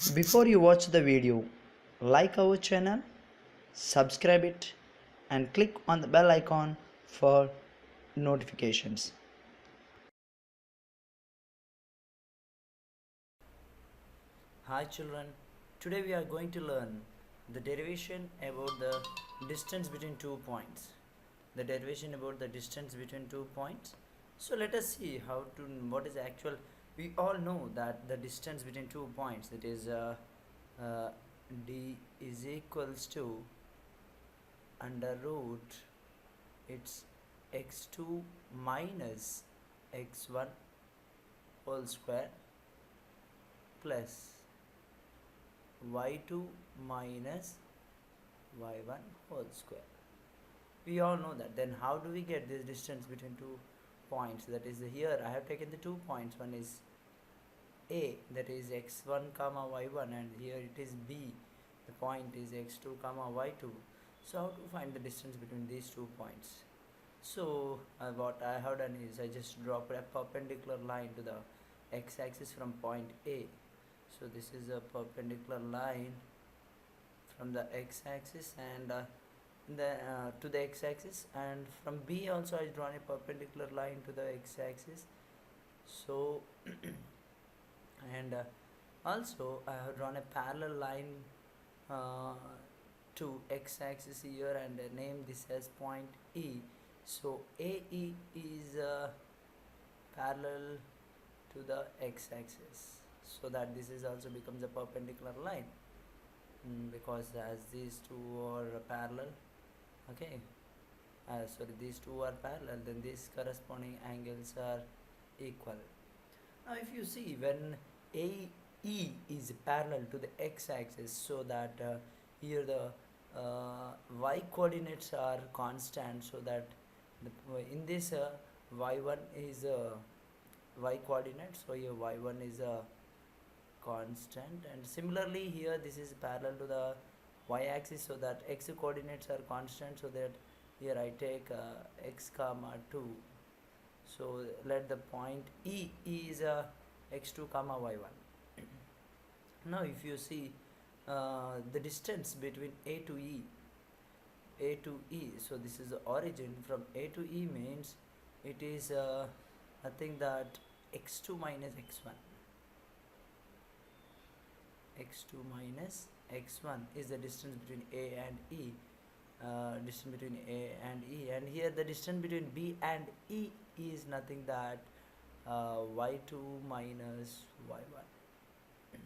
Before you watch the video, like our channel, subscribe it and click on the bell icon for notifications. Hi children, today we are going to learn the derivation about the distance between 2 points. The derivation about the distance between 2 points. So let us see what is the actual. We all know that the distance between 2 points, that is uh, d is equals to under root it's x2 minus x1 whole square plus y2 minus y1 whole square. We all know that. Then how do we get this distance between 2 points? That is, here I have taken the 2 points. One is a, that is x1 comma y1, and here it is b, the point is x2 comma y2. So how to find the distance between these 2 points? So what I have done is I just dropped a perpendicular line to the x-axis from point A. So this is a perpendicular line from the x-axis and to the x-axis, and from B also I drawn a perpendicular line to the x-axis. So and also I have drawn a parallel line uh, to x-axis here and name this as point E. So AE is parallel to the x-axis, so that this is also becomes a perpendicular line, because as these two are parallel, okay, sorry, these two are parallel, then these corresponding angles are equal. Now if you see, when AE is parallel to the x-axis, so that here the y coordinates are constant, so that in this y1 is y coordinate, so here y1 is a constant, and similarly here this is parallel to the y-axis, so that x coordinates are constant, so that here I take x comma 2. So let the point E is x2 comma y1. Now if you see the distance between A to E, so this is the origin from A to E, means it is nothing that x2 minus x1. x2 minus x1 is the distance between A and E. Distance between A and E, and here the distance between B and E is nothing that y2 minus y1.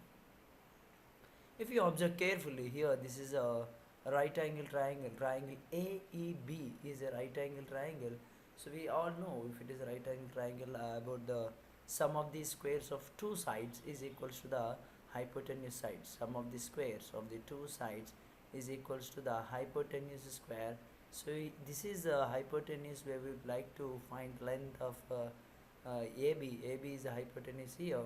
If you observe carefully here, this is a right angle triangle. Triangle AEB is a right angle triangle. So we all know, if it is a right angle triangle, about the sum of the squares of two sides is equals to the hypotenuse side. Sum of the squares of the two sides is equals to the hypotenuse square. So this is the hypotenuse where we would like to find length of AB. AB is the hypotenuse here.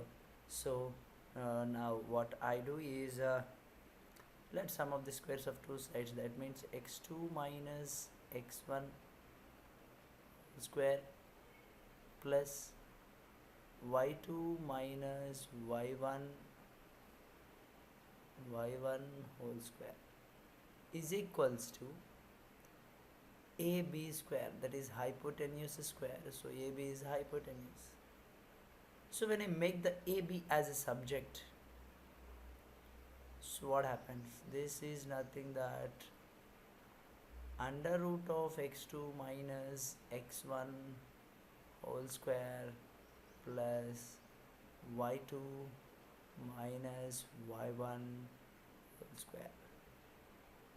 So now what I do is let sum of the squares of two sides, that means x2 minus x1 square plus y2 minus y1 whole square is equals to AB square, that is hypotenuse square. So AB is hypotenuse. So when I make the AB as a subject, so what happens? This is nothing that under root of x2 minus x1 whole square plus y2 minus y1 whole square.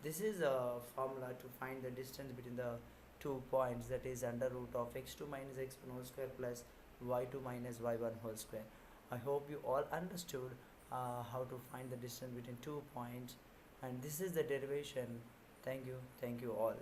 This is a formula to find the distance between the 2 points, that is under root of x2 minus x1 whole square plus y2 minus y1 whole square. I hope you all understood how to find the distance between 2 points, and this is the derivation. Thank you all.